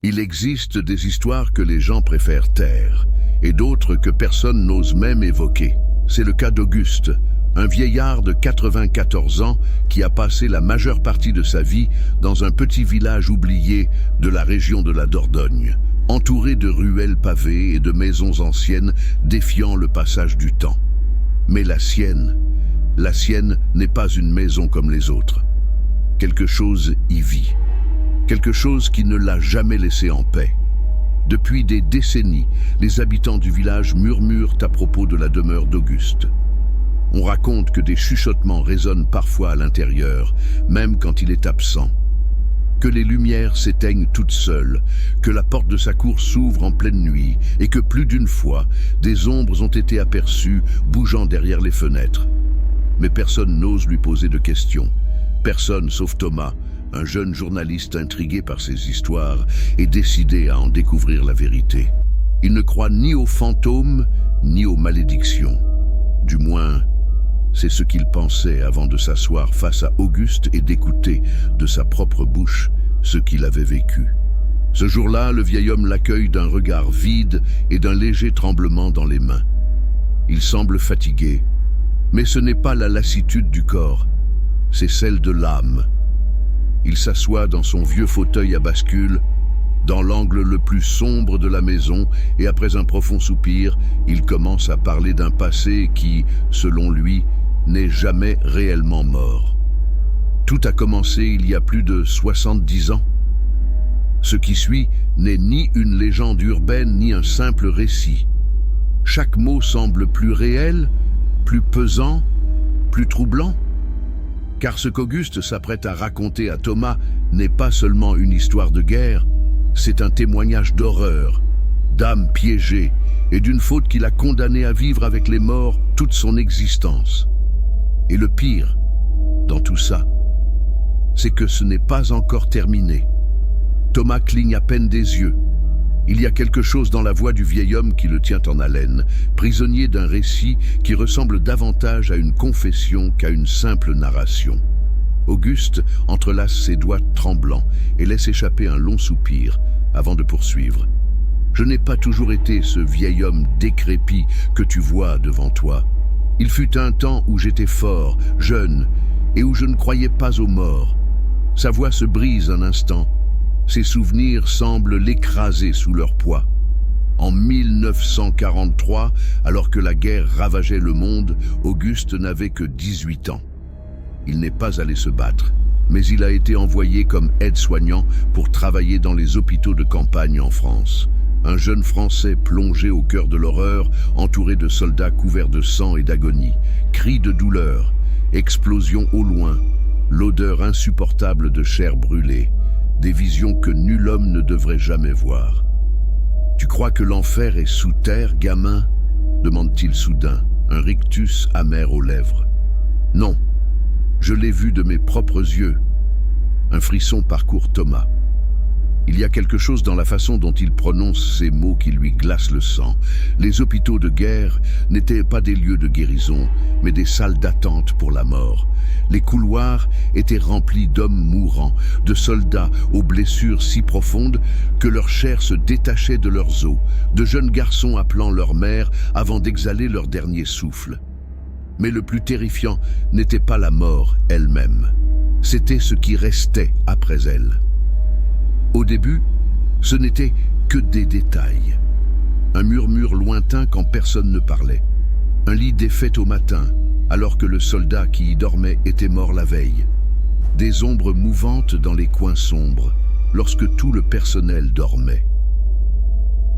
Il existe des histoires que les gens préfèrent taire, et d'autres que personne n'ose même évoquer. C'est le cas d'Auguste, un vieillard de 94 ans qui a passé la majeure partie de sa vie dans un petit village oublié de la région de la Dordogne, entouré de ruelles pavées et de maisons anciennes défiant le passage du temps. Mais la sienne n'est pas une maison comme les autres. Quelque chose y vit. Quelque chose qui ne l'a jamais laissé en paix. Depuis des décennies, les habitants du village murmurent à propos de la demeure d'Auguste. On raconte que des chuchotements résonnent parfois à l'intérieur, même quand il est absent. Que les lumières s'éteignent toutes seules, que la porte de sa cour s'ouvre en pleine nuit et que plus d'une fois, des ombres ont été aperçues bougeant derrière les fenêtres. Mais personne n'ose lui poser de questions. Personne sauf Thomas, un jeune journaliste intrigué par ces histoires et décidé à en découvrir la vérité. Il ne croit ni aux fantômes, ni aux malédictions. Du moins, c'est ce qu'il pensait avant de s'asseoir face à Auguste et d'écouter de sa propre bouche ce qu'il avait vécu. Ce jour-là, le vieil homme l'accueille d'un regard vide et d'un léger tremblement dans les mains. Il semble fatigué, mais ce n'est pas la lassitude du corps, c'est celle de l'âme. Il s'assoit dans son vieux fauteuil à bascule, dans l'angle le plus sombre de la maison, et après un profond soupir, il commence à parler d'un passé qui, selon lui, n'est jamais réellement mort. Tout a commencé il y a plus de 70 ans. Ce qui suit n'est ni une légende urbaine ni un simple récit. Chaque mot semble plus réel, plus pesant, plus troublant. Car ce qu'Auguste s'apprête à raconter à Thomas n'est pas seulement une histoire de guerre, c'est un témoignage d'horreur, d'âme piégée et d'une faute qui l'a condamné à vivre avec les morts toute son existence. Et le pire, dans tout ça, c'est que ce n'est pas encore terminé. Thomas cligne à peine des yeux. Il y a quelque chose dans la voix du vieil homme qui le tient en haleine, prisonnier d'un récit qui ressemble davantage à une confession qu'à une simple narration. Auguste entrelace ses doigts tremblants et laisse échapper un long soupir avant de poursuivre. « Je n'ai pas toujours été ce vieil homme décrépit que tu vois devant toi. Il fut un temps où j'étais fort, jeune, et où je ne croyais pas aux morts. Sa voix se brise un instant. Ses souvenirs semblent l'écraser sous leur poids. En 1943, alors que la guerre ravageait le monde, Auguste n'avait que 18 ans. Il n'est pas allé se battre, mais il a été envoyé comme aide-soignant pour travailler dans les hôpitaux de campagne en France. Un jeune Français plongé au cœur de l'horreur, entouré de soldats couverts de sang et d'agonie. Cris de douleur, explosions au loin, l'odeur insupportable de chair brûlée. Des visions que nul homme ne devrait jamais voir. « Tu crois que l'enfer est sous terre, gamin ?» demande-t-il soudain, un rictus amer aux lèvres. « Non, je l'ai vu de mes propres yeux. » Un frisson parcourt Thomas. Il y a quelque chose dans la façon dont il prononce ces mots qui lui glacent le sang. Les hôpitaux de guerre n'étaient pas des lieux de guérison, mais des salles d'attente pour la mort. Les couloirs étaient remplis d'hommes mourants, de soldats aux blessures si profondes que leur chair se détachait de leurs os, de jeunes garçons appelant leur mère avant d'exhaler leur dernier souffle. Mais le plus terrifiant n'était pas la mort elle-même, c'était ce qui restait après elle. Au début, ce n'était que des détails. Un murmure lointain quand personne ne parlait. Un lit défait au matin, alors que le soldat qui y dormait était mort la veille. Des ombres mouvantes dans les coins sombres, lorsque tout le personnel dormait.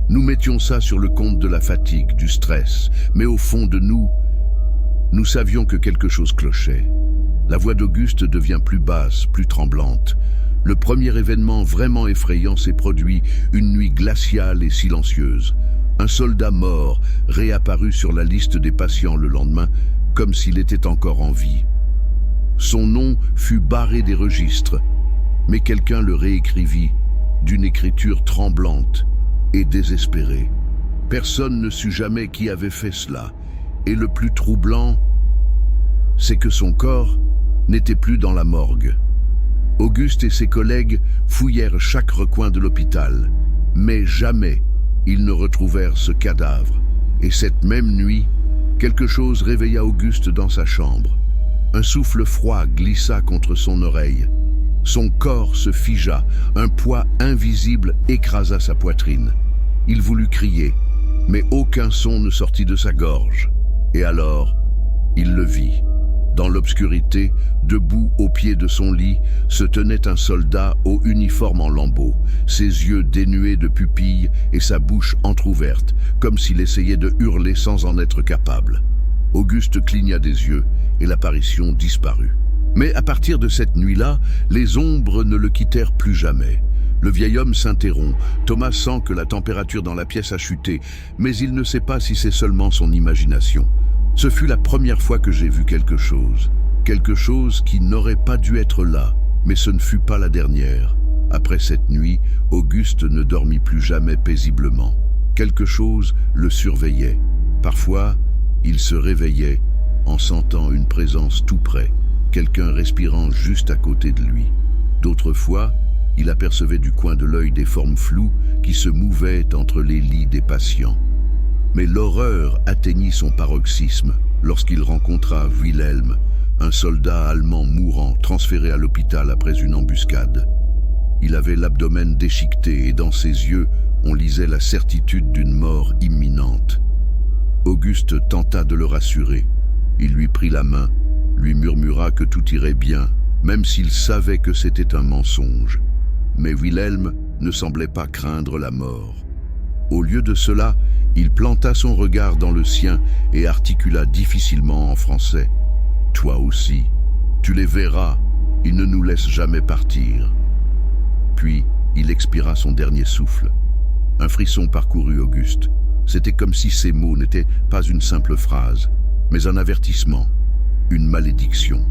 Nous mettions ça sur le compte de la fatigue, du stress, mais au fond de nous savions que quelque chose clochait. La voix d'Auguste devient plus basse, plus tremblante. Le premier événement vraiment effrayant s'est produit une nuit glaciale et silencieuse. Un soldat mort réapparut sur la liste des patients le lendemain, comme s'il était encore en vie. Son nom fut barré des registres, mais quelqu'un le réécrivit d'une écriture tremblante et désespérée. Personne ne sut jamais qui avait fait cela, et le plus troublant, c'est que son corps n'était plus dans la morgue. Auguste et ses collègues fouillèrent chaque recoin de l'hôpital, mais jamais ils ne retrouvèrent ce cadavre. Et cette même nuit, quelque chose réveilla Auguste dans sa chambre. Un souffle froid glissa contre son oreille. Son corps se figea, un poids invisible écrasa sa poitrine. Il voulut crier, mais aucun son ne sortit de sa gorge. Et alors, il le vit. Dans l'obscurité, debout au pied de son lit, se tenait un soldat au uniforme en lambeaux, ses yeux dénués de pupilles et sa bouche entr'ouverte, comme s'il essayait de hurler sans en être capable. Auguste cligna des yeux et l'apparition disparut. Mais à partir de cette nuit-là, les ombres ne le quittèrent plus jamais. Le vieil homme s'interrompt. Thomas sent que la température dans la pièce a chuté, mais il ne sait pas si c'est seulement son imagination. Ce fut la première fois que j'ai vu quelque chose qui n'aurait pas dû être là, mais ce ne fut pas la dernière. Après cette nuit, Auguste ne dormit plus jamais paisiblement. Quelque chose le surveillait. Parfois, il se réveillait en sentant une présence tout près, quelqu'un respirant juste à côté de lui. D'autres fois, il apercevait du coin de l'œil des formes floues qui se mouvaient entre les lits des patients. Mais l'horreur atteignit son paroxysme lorsqu'il rencontra Wilhelm, un soldat allemand mourant transféré à l'hôpital après une embuscade. Il avait l'abdomen déchiqueté et dans ses yeux, on lisait la certitude d'une mort imminente. Auguste tenta de le rassurer. Il lui prit la main, lui murmura que tout irait bien, même s'il savait que c'était un mensonge. Mais Wilhelm ne semblait pas craindre la mort. Au lieu de cela, il planta son regard dans le sien et articula difficilement en français. « Toi aussi, tu les verras, ils ne nous laissent jamais partir. » Puis, il expira son dernier souffle. Un frisson parcourut Auguste. C'était comme si ces mots n'étaient pas une simple phrase, mais un avertissement, une malédiction.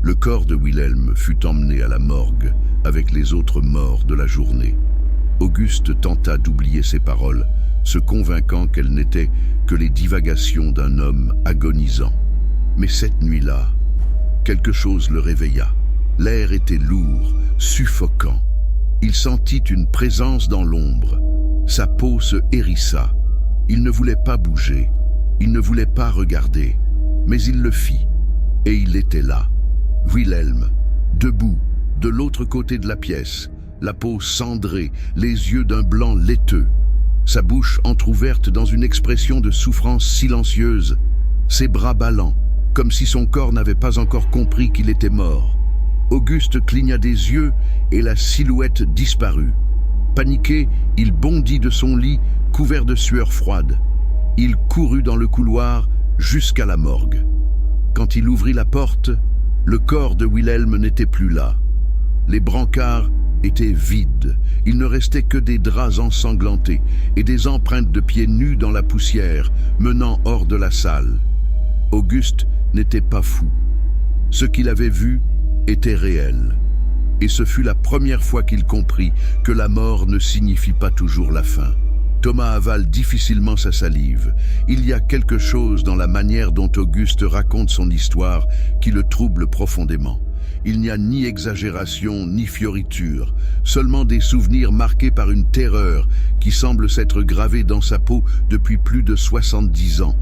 Le corps de Wilhelm fut emmené à la morgue avec les autres morts de la journée. Auguste tenta d'oublier ces paroles, se convainquant qu'elles n'étaient que les divagations d'un homme agonisant. Mais cette nuit-là, quelque chose le réveilla. L'air était lourd, suffocant. Il sentit une présence dans l'ombre. Sa peau se hérissa. Il ne voulait pas bouger, il ne voulait pas regarder, mais il le fit, et il était là. Wilhelm, debout, de l'autre côté de la pièce, la peau cendrée, les yeux d'un blanc laiteux, sa bouche entr'ouverte dans une expression de souffrance silencieuse, ses bras ballants, comme si son corps n'avait pas encore compris qu'il était mort. Auguste cligna des yeux et la silhouette disparut. Paniqué, il bondit de son lit, couvert de sueur froide. Il courut dans le couloir jusqu'à la morgue. Quand il ouvrit la porte, le corps de Wilhelm n'était plus là. Les brancards étaient vides. Il ne restait que des draps ensanglantés et des empreintes de pieds nus dans la poussière, menant hors de la salle. Auguste n'était pas fou. Ce qu'il avait vu était réel. Et ce fut la première fois qu'il comprit que la mort ne signifie pas toujours la fin. Thomas avale difficilement sa salive. Il y a quelque chose dans la manière dont Auguste raconte son histoire qui le trouble profondément. Il n'y a ni exagération ni fioriture, seulement des souvenirs marqués par une terreur qui semble s'être gravée dans sa peau depuis plus de 70 ans.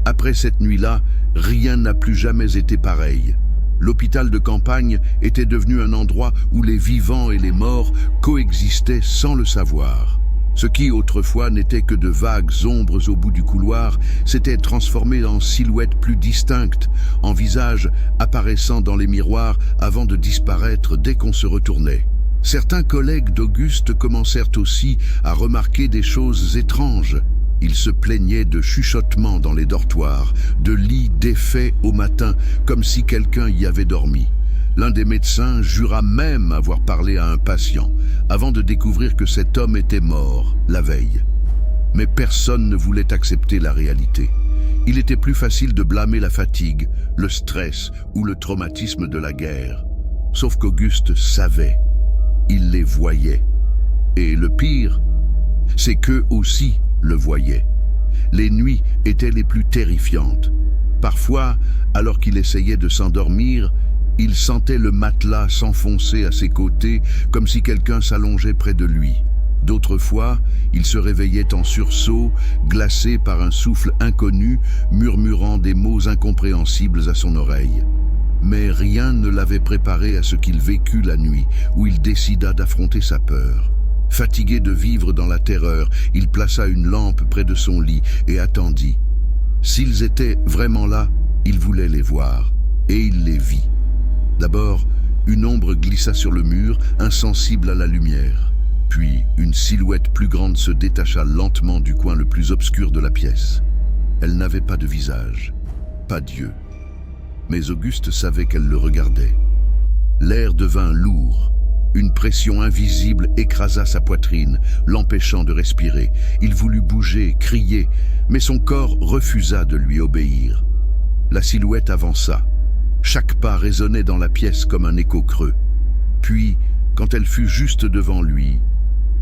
Après cette nuit-là, rien n'a plus jamais été pareil. L'hôpital de campagne était devenu un endroit où les vivants et les morts coexistaient sans le savoir. Ce qui, autrefois, n'était que de vagues ombres au bout du couloir, s'était transformé en silhouettes plus distinctes, en visages apparaissant dans les miroirs avant de disparaître dès qu'on se retournait. Certains collègues d'Auguste commencèrent aussi à remarquer des choses étranges. Ils se plaignaient de chuchotements dans les dortoirs, de lits défaits au matin, comme si quelqu'un y avait dormi. L'un des médecins jura même avoir parlé à un patient, avant de découvrir que cet homme était mort, la veille. Mais personne ne voulait accepter la réalité. Il était plus facile de blâmer la fatigue, le stress ou le traumatisme de la guerre. Sauf qu'Auguste savait. Il les voyait. Et le pire, c'est qu'eux aussi le voyaient. Les nuits étaient les plus terrifiantes. Parfois, alors qu'il essayait de s'endormir, Il sentait le matelas s'enfoncer à ses côtés comme si quelqu'un s'allongeait près de lui. D'autres fois, il se réveillait en sursaut, glacé par un souffle inconnu, murmurant des mots incompréhensibles à son oreille. Mais rien ne l'avait préparé à ce qu'il vécut la nuit, où il décida d'affronter sa peur. Fatigué de vivre dans la terreur, il plaça une lampe près de son lit et attendit. S'ils étaient vraiment là, il voulait les voir, et il les vit. D'abord, une ombre glissa sur le mur, insensible à la lumière. Puis, une silhouette plus grande se détacha lentement du coin le plus obscur de la pièce. Elle n'avait pas de visage, pas d'yeux. Mais Auguste savait qu'elle le regardait. L'air devint lourd. Une pression invisible écrasa sa poitrine, l'empêchant de respirer. Il voulut bouger, crier, mais son corps refusa de lui obéir. La silhouette avança. Chaque pas résonnait dans la pièce comme un écho creux. Puis, quand elle fut juste devant lui,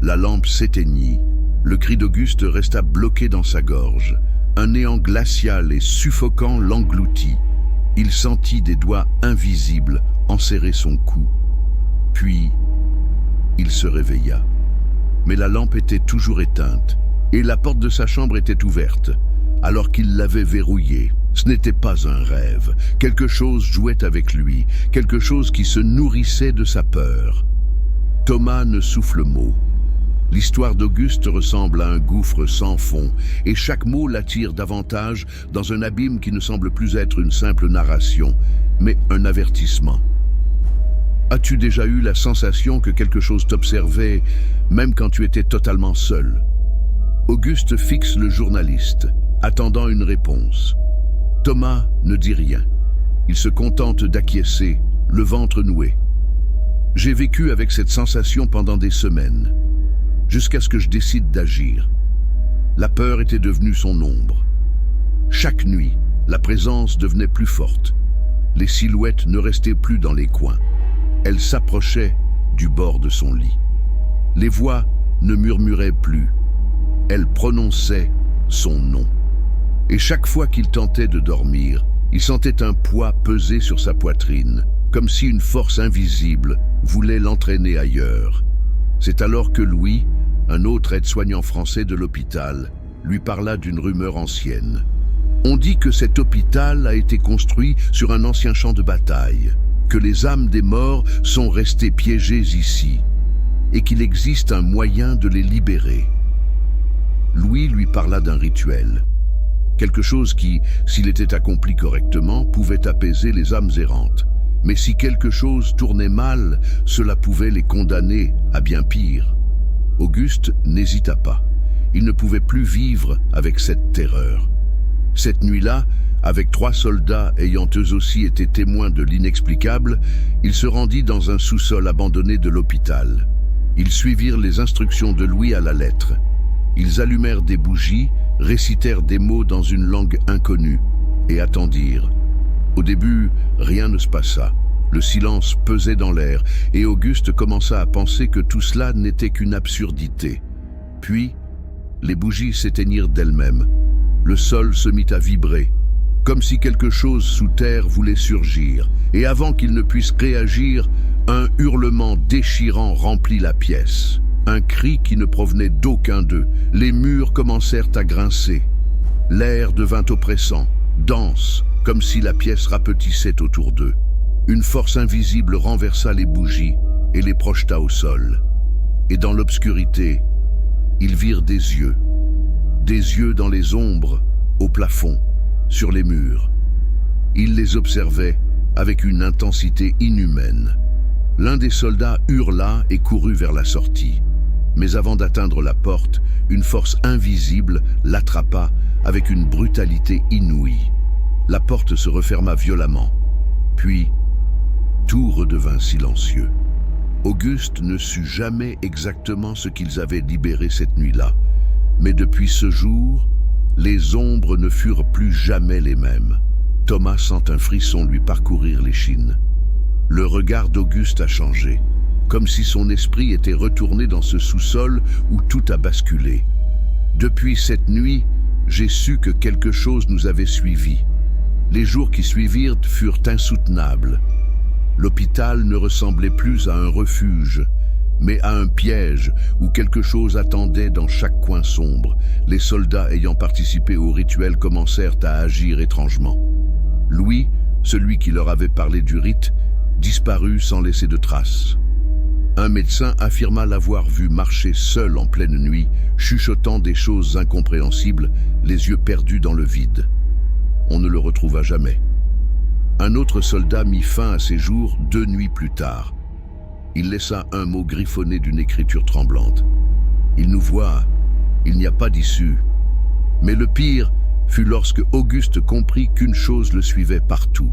la lampe s'éteignit. Le cri d'Auguste resta bloqué dans sa gorge. Un néant glacial et suffocant l'engloutit. Il sentit des doigts invisibles enserrer son cou. Puis, il se réveilla. Mais la lampe était toujours éteinte, et la porte de sa chambre était ouverte, alors qu'il l'avait verrouillée. Ce n'était pas un rêve. Quelque chose jouait avec lui, quelque chose qui se nourrissait de sa peur. Thomas ne souffle mot. L'histoire d'Auguste ressemble à un gouffre sans fond, et chaque mot l'attire davantage dans un abîme qui ne semble plus être une simple narration, mais un avertissement. As-tu déjà eu la sensation que quelque chose t'observait, même quand tu étais totalement seul? Auguste fixe le journaliste, attendant une réponse. Thomas ne dit rien. Il se contente d'acquiescer, le ventre noué. J'ai vécu avec cette sensation pendant des semaines, jusqu'à ce que je décide d'agir. La peur était devenue son ombre. Chaque nuit, la présence devenait plus forte. Les silhouettes ne restaient plus dans les coins. Elles s'approchaient du bord de son lit. Les voix ne murmuraient plus. Elles prononçaient son nom. Et chaque fois qu'il tentait de dormir, il sentait un poids peser sur sa poitrine, comme si une force invisible voulait l'entraîner ailleurs. C'est alors que Louis, un autre aide-soignant français de l'hôpital, lui parla d'une rumeur ancienne. On dit que cet hôpital a été construit sur un ancien champ de bataille, que les âmes des morts sont restées piégées ici, et qu'il existe un moyen de les libérer. Louis lui parla d'un rituel, quelque chose qui, s'il était accompli correctement, pouvait apaiser les âmes errantes. Mais si quelque chose tournait mal, cela pouvait les condamner à bien pire. Auguste n'hésita pas. Il ne pouvait plus vivre avec cette terreur. Cette nuit-là, avec 3 soldats ayant eux aussi été témoins de l'inexplicable, il se rendit dans un sous-sol abandonné de l'hôpital. Ils suivirent les instructions de Louis à la lettre. Ils allumèrent des bougies, récitèrent des mots dans une langue inconnue et attendirent. Au début, rien ne se passa. Le silence pesait dans l'air et Auguste commença à penser que tout cela n'était qu'une absurdité. Puis, les bougies s'éteignirent d'elles-mêmes. Le sol se mit à vibrer, comme si quelque chose sous terre voulait surgir. Et avant qu'il ne puisse réagir, un hurlement déchirant remplit la pièce. Un cri qui ne provenait d'aucun d'eux. Les murs commencèrent à grincer. L'air devint oppressant, dense, comme si la pièce rapetissait autour d'eux. Une force invisible renversa les bougies et les projeta au sol. Et dans l'obscurité, ils virent des yeux dans les ombres, au plafond, sur les murs. Ils les observaient avec une intensité inhumaine. L'un des soldats hurla et courut vers la sortie. Mais avant d'atteindre la porte, une force invisible l'attrapa avec une brutalité inouïe. La porte se referma violemment. Puis, tout redevint silencieux. Auguste ne sut jamais exactement ce qu'ils avaient libéré cette nuit-là. Mais depuis ce jour, les ombres ne furent plus jamais les mêmes. Thomas sent un frisson lui parcourir l'échine. Le regard d'Auguste a changé, comme si son esprit était retourné dans ce sous-sol où tout a basculé. Depuis cette nuit, j'ai su que quelque chose nous avait suivis. Les jours qui suivirent furent insoutenables. L'hôpital ne ressemblait plus à un refuge, mais à un piège où quelque chose attendait dans chaque coin sombre. Les soldats ayant participé au rituel commencèrent à agir étrangement. Louis, celui qui leur avait parlé du rite, disparut sans laisser de traces. Un médecin affirma l'avoir vu marcher seul en pleine nuit, chuchotant des choses incompréhensibles, les yeux perdus dans le vide. On ne le retrouva jamais. Un autre soldat mit fin à ses jours 2 nuits plus tard. Il laissa un mot griffonné d'une écriture tremblante. « Il nous voit, il n'y a pas d'issue. » Mais le pire fut lorsque Auguste comprit qu'une chose le suivait partout.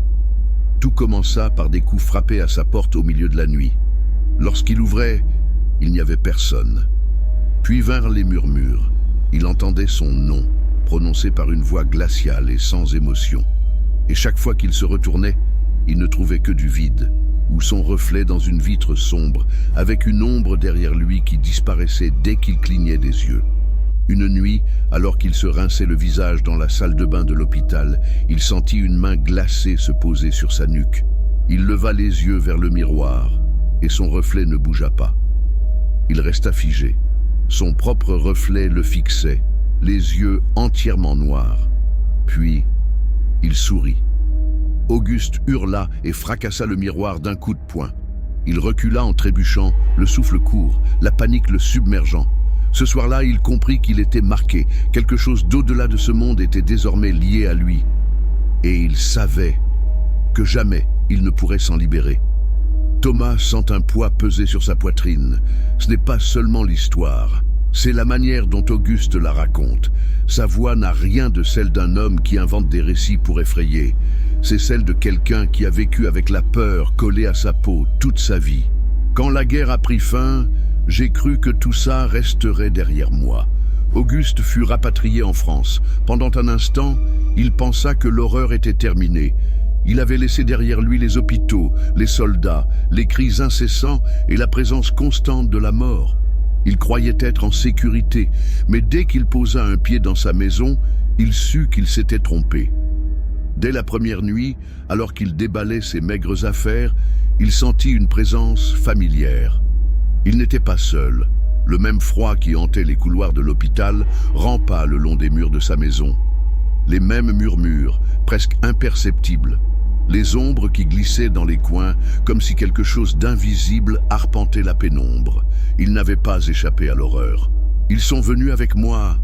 Tout commença par des coups frappés à sa porte au milieu de la nuit. Lorsqu'il ouvrait, il n'y avait personne. Puis vinrent les murmures. Il entendait son nom, prononcé par une voix glaciale et sans émotion. Et chaque fois qu'il se retournait, il ne trouvait que du vide, ou son reflet dans une vitre sombre, avec une ombre derrière lui qui disparaissait dès qu'il clignait des yeux. Une nuit, alors qu'il se rinçait le visage dans la salle de bain de l'hôpital, il sentit une main glacée se poser sur sa nuque. Il leva les yeux vers le miroir, et son reflet ne bougea pas. Il resta figé. Son propre reflet le fixait, les yeux entièrement noirs. Puis, il sourit. Auguste hurla et fracassa le miroir d'un coup de poing. Il recula en trébuchant, le souffle court, la panique le submergeant. Ce soir-là, il comprit qu'il était marqué. Quelque chose d'au-delà de ce monde était désormais lié à lui. Et il savait que jamais il ne pourrait s'en libérer. Thomas sent un poids peser sur sa poitrine. Ce n'est pas seulement l'histoire, c'est la manière dont Auguste la raconte. Sa voix n'a rien de celle d'un homme qui invente des récits pour effrayer. C'est celle de quelqu'un qui a vécu avec la peur collée à sa peau toute sa vie. Quand la guerre a pris fin, j'ai cru que tout ça resterait derrière moi. Auguste fut rapatrié en France. Pendant un instant, il pensa que l'horreur était terminée. Il avait laissé derrière lui les hôpitaux, les soldats, les cris incessants et la présence constante de la mort. Il croyait être en sécurité, mais dès qu'il posa un pied dans sa maison, il sut qu'il s'était trompé. Dès la première nuit, alors qu'il déballait ses maigres affaires, il sentit une présence familière. Il n'était pas seul. Le même froid qui hantait les couloirs de l'hôpital rampa le long des murs de sa maison. Les mêmes murmures, presque imperceptibles. Les ombres qui glissaient dans les coins, comme si quelque chose d'invisible arpentait la pénombre. Il n'avait pas échappé à l'horreur. « Ils sont venus avec moi !»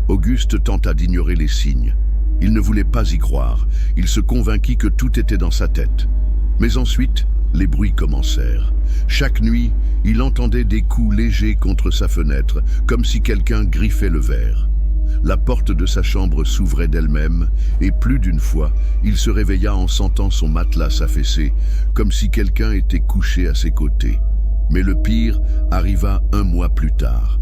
Auguste tenta d'ignorer les signes. Il ne voulait pas y croire. Il se convainquit que tout était dans sa tête. Mais ensuite, les bruits commencèrent. Chaque nuit, il entendait des coups légers contre sa fenêtre, comme si quelqu'un griffait le verre. La porte de sa chambre s'ouvrait d'elle-même, et plus d'une fois, il se réveilla en sentant son matelas s'affaisser, comme si quelqu'un était couché à ses côtés. Mais le pire arriva 1 mois plus tard.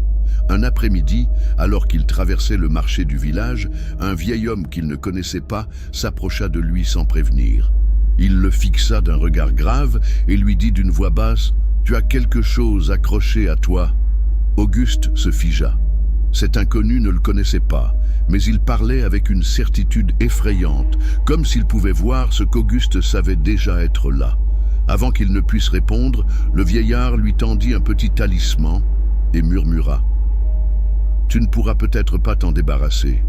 Un après-midi, alors qu'il traversait le marché du village, un vieil homme qu'il ne connaissait pas s'approcha de lui sans prévenir. Il le fixa d'un regard grave et lui dit d'une voix basse « Tu as quelque chose accroché à toi ?» Auguste se figea. Cet inconnu ne le connaissait pas, mais il parlait avec une certitude effrayante, comme s'il pouvait voir ce qu'Auguste savait déjà être là. Avant qu'il ne puisse répondre, le vieillard lui tendit un petit talisman et murmura « Tu ne pourras peut-être pas t'en débarrasser,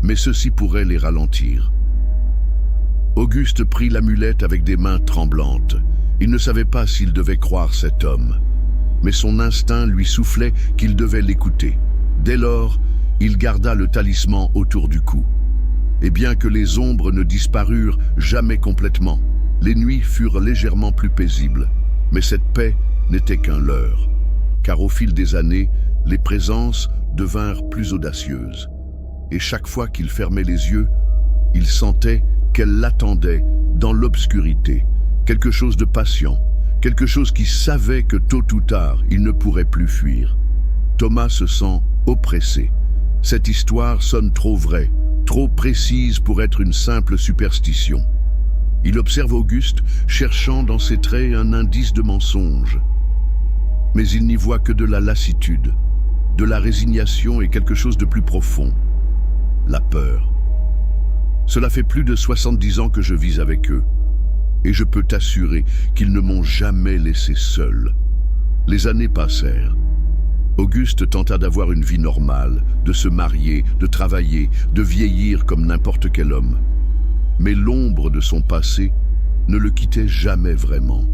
mais ceci pourrait les ralentir. » Auguste prit l'amulette avec des mains tremblantes. Il ne savait pas s'il devait croire cet homme, mais son instinct lui soufflait qu'il devait l'écouter. Dès lors, il garda le talisman autour du cou. Et bien que les ombres ne disparurent jamais complètement, les nuits furent légèrement plus paisibles. Mais cette paix n'était qu'un leurre, car au fil des années, les présences devinrent plus audacieuses. Et chaque fois qu'il fermait les yeux, il sentait qu'elle l'attendait dans l'obscurité, quelque chose de patient, quelque chose qui savait que tôt ou tard, il ne pourrait plus fuir. Thomas se sent oppressé. Cette histoire sonne trop vraie, trop précise pour être une simple superstition. Il observe Auguste, cherchant dans ses traits un indice de mensonge. Mais il n'y voit que de la lassitude, de la résignation et quelque chose de plus profond, la peur. Cela fait plus de 70 ans que je vis avec eux. Et je peux t'assurer qu'ils ne m'ont jamais laissé seul. Les années passèrent. Auguste tenta d'avoir une vie normale, de se marier, de travailler, de vieillir comme n'importe quel homme. Mais l'ombre de son passé ne le quittait jamais vraiment.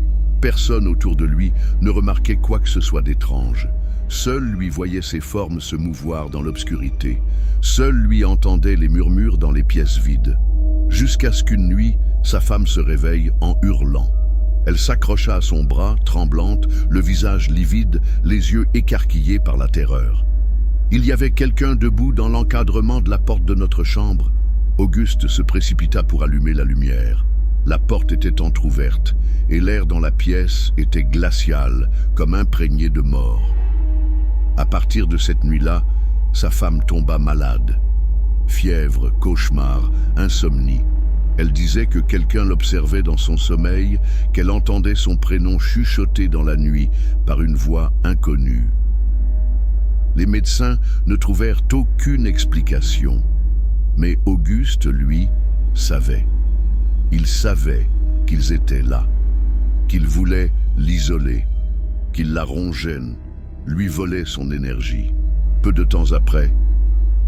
Personne autour de lui ne remarquait quoi que ce soit d'étrange. Seul lui voyait ses formes se mouvoir dans l'obscurité. Seul lui entendait les murmures dans les pièces vides. Jusqu'à ce qu'une nuit, sa femme se réveille en hurlant. Elle s'accrocha à son bras, tremblante, le visage livide, les yeux écarquillés par la terreur. Il y avait quelqu'un debout dans l'encadrement de la porte de notre chambre. Auguste se précipita pour allumer la lumière. La porte était entr'ouverte et l'air dans la pièce était glacial, comme imprégné de mort. À partir de cette nuit-là, sa femme tomba malade. Fièvre, cauchemar, insomnie. Elle disait que quelqu'un l'observait dans son sommeil, qu'elle entendait son prénom chuchoter dans la nuit par une voix inconnue. Les médecins ne trouvèrent aucune explication. Mais Auguste, lui, savait. Il savait qu'ils étaient là, qu'ils voulaient l'isoler, qu'ils la rongeaient, lui volaient son énergie. Peu de temps après,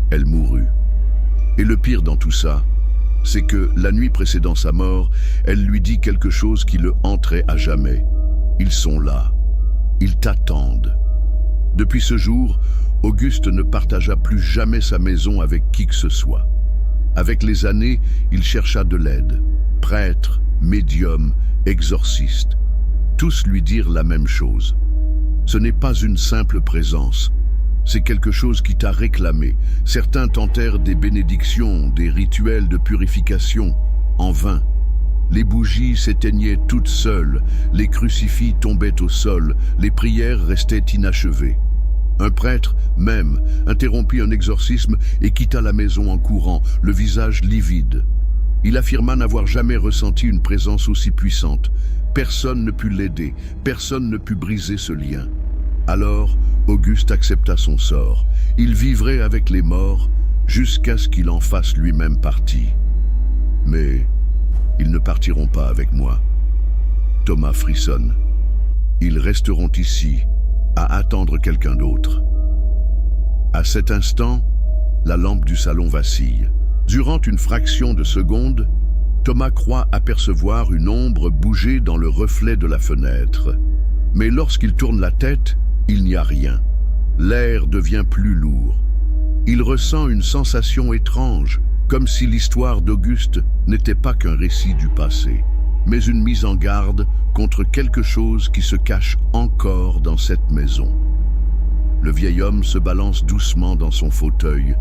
elle mourut. Et le pire dans tout ça, c'est que, la nuit précédant sa mort, elle lui dit quelque chose qui le hanterait à jamais. Ils sont là. Ils t'attendent. Depuis ce jour, Auguste ne partagea plus jamais sa maison avec qui que ce soit. Avec les années, il chercha de l'aide. Prêtre, médium, exorciste. Tous lui dirent la même chose. Ce n'est pas une simple présence. C'est quelque chose qui t'a réclamé. Certains tentèrent des bénédictions, des rituels de purification, en vain. Les bougies s'éteignaient toutes seules, les crucifix tombaient au sol, les prières restaient inachevées. Un prêtre, même, interrompit un exorcisme et quitta la maison en courant, le visage livide. Il affirma n'avoir jamais ressenti une présence aussi puissante. Personne ne put l'aider, personne ne put briser ce lien. Alors, Auguste accepta son sort. Il vivrait avec les morts jusqu'à ce qu'il en fasse lui-même partie. Mais ils ne partiront pas avec moi. Thomas frissonne. Ils resteront ici, à attendre quelqu'un d'autre. À cet instant, la lampe du salon vacille. Durant une fraction de seconde, Thomas croit apercevoir une ombre bouger dans le reflet de la fenêtre. Mais lorsqu'il tourne la tête, il n'y a rien. L'air devient plus lourd. Il ressent une sensation étrange, comme si l'histoire d'Auguste n'était pas qu'un récit du passé, mais une mise en garde contre quelque chose qui se cache encore dans cette maison. Le vieil homme se balance doucement dans son fauteuil,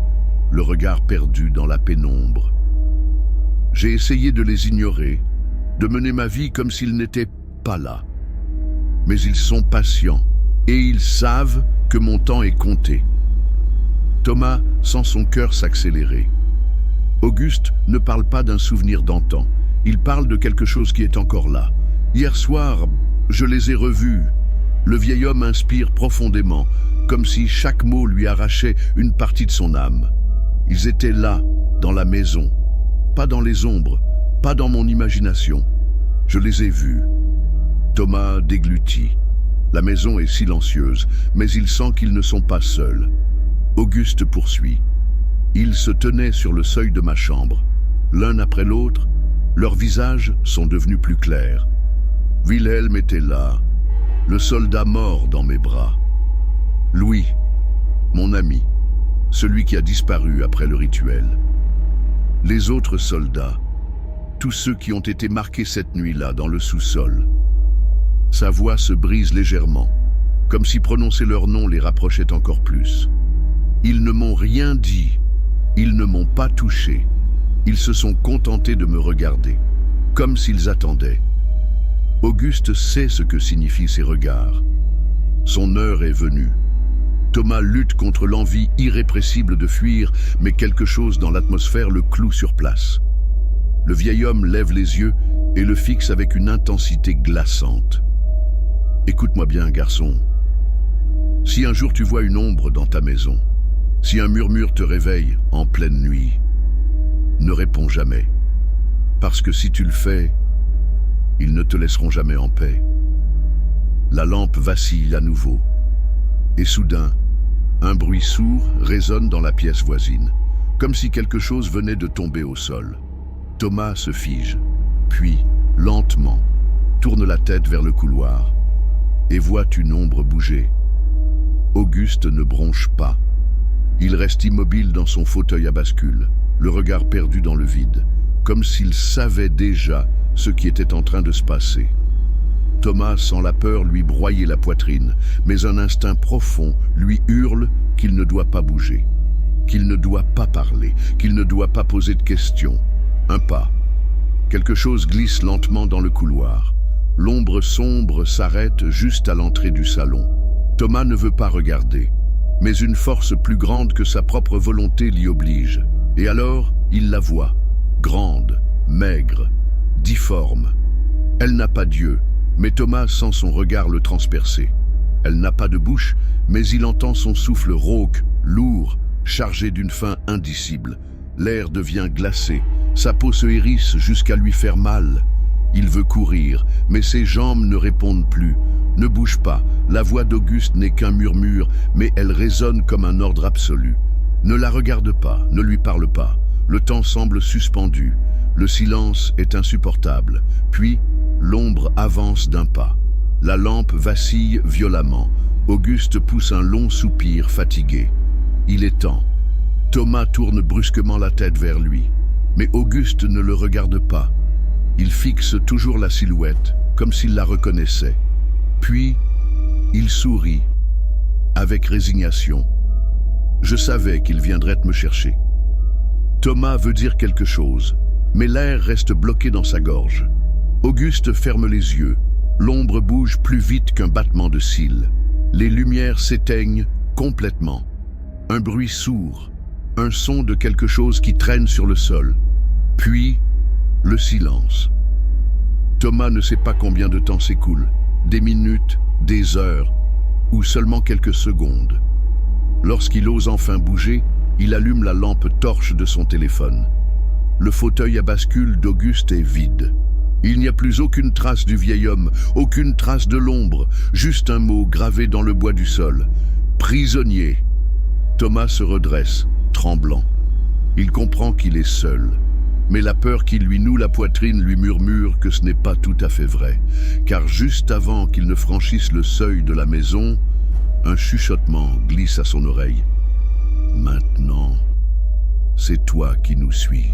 le regard perdu dans la pénombre. J'ai essayé de les ignorer, de mener ma vie comme s'ils n'étaient pas là. Mais ils sont patients. Et ils savent que mon temps est compté. Thomas sent son cœur s'accélérer. Auguste ne parle pas d'un souvenir d'antan. Il parle de quelque chose qui est encore là. Hier soir, je les ai revus. Le vieil homme inspire profondément, comme si chaque mot lui arrachait une partie de son âme. Ils étaient là, dans la maison. Pas dans les ombres, pas dans mon imagination. Je les ai vus. Thomas déglutit. La maison est silencieuse, mais il sent qu'ils ne sont pas seuls. Auguste poursuit. Ils se tenaient sur le seuil de ma chambre. L'un après l'autre, leurs visages sont devenus plus clairs. Wilhelm était là, le soldat mort dans mes bras. Louis, mon ami, celui qui a disparu après le rituel. Les autres soldats, tous ceux qui ont été marqués cette nuit-là dans le sous-sol. Sa voix se brise légèrement, comme si prononcer leur nom les rapprochait encore plus. Ils ne m'ont rien dit, ils ne m'ont pas touché. Ils se sont contentés de me regarder, comme s'ils attendaient. Auguste sait ce que signifient ces regards. Son heure est venue. Thomas lutte contre l'envie irrépressible de fuir, mais quelque chose dans l'atmosphère le cloue sur place. Le vieil homme lève les yeux et le fixe avec une intensité glaçante. Écoute-moi bien, garçon. Si un jour tu vois une ombre dans ta maison, si un murmure te réveille en pleine nuit, ne réponds jamais. Parce que si tu le fais, Ils ne te laisseront jamais en paix. La lampe vacille à nouveau. Et soudain, un bruit sourd résonne dans la pièce voisine, comme si quelque chose venait de tomber au sol. Thomas se fige, puis, lentement, tourne la tête vers le couloir et voit une ombre bouger. Auguste ne bronche pas. Il reste immobile dans son fauteuil à bascule, le regard perdu dans le vide, comme s'il savait déjà ce qui était en train de se passer. Thomas sent la peur lui broyer la poitrine, mais un instinct profond lui hurle qu'il ne doit pas bouger, qu'il ne doit pas parler, qu'il ne doit pas poser de questions. Un pas. Quelque chose glisse lentement dans le couloir. L'ombre sombre s'arrête juste à l'entrée du salon. Thomas ne veut pas regarder, mais une force plus grande que sa propre volonté l'y oblige. Et alors, il la voit, grande, maigre, difforme. Elle n'a pas d'yeux, mais Thomas sent son regard le transpercer. Elle n'a pas de bouche, mais il entend son souffle rauque, lourd, chargé d'une faim indicible. L'air devient glacé, sa peau se hérisse jusqu'à lui faire mal. Il veut courir, mais ses jambes ne répondent plus. Ne bouge pas, la voix d'Auguste n'est qu'un murmure, mais elle résonne comme un ordre absolu. Ne la regarde pas, ne lui parle pas. Le temps semble suspendu. Le silence est insupportable. Puis, l'ombre avance d'un pas. La lampe vacille violemment. Auguste pousse un long soupir fatigué. Il est temps. Thomas tourne brusquement la tête vers lui. Mais Auguste ne le regarde pas. Il fixe toujours la silhouette, comme s'il la reconnaissait. Puis, il sourit, avec résignation. Je savais qu'il viendrait me chercher. Thomas veut dire quelque chose, mais l'air reste bloqué dans sa gorge. Auguste ferme les yeux. L'ombre bouge plus vite qu'un battement de cils. Les lumières s'éteignent complètement. Un bruit sourd, un son de quelque chose qui traîne sur le sol. Puis, le silence. Thomas ne sait pas combien de temps s'écoule. Des minutes, des heures, ou seulement quelques secondes. Lorsqu'il ose enfin bouger, il allume la lampe torche de son téléphone. Le fauteuil à bascule d'Auguste est vide. Il n'y a plus aucune trace du vieil homme, aucune trace de l'ombre, juste un mot gravé dans le bois du sol. Prisonnier. Thomas se redresse, tremblant. Il comprend qu'il est seul. Mais la peur qui lui noue la poitrine lui murmure que ce n'est pas tout à fait vrai, car juste avant qu'il ne franchisse le seuil de la maison, un chuchotement glisse à son oreille. Maintenant, c'est toi qui nous suis.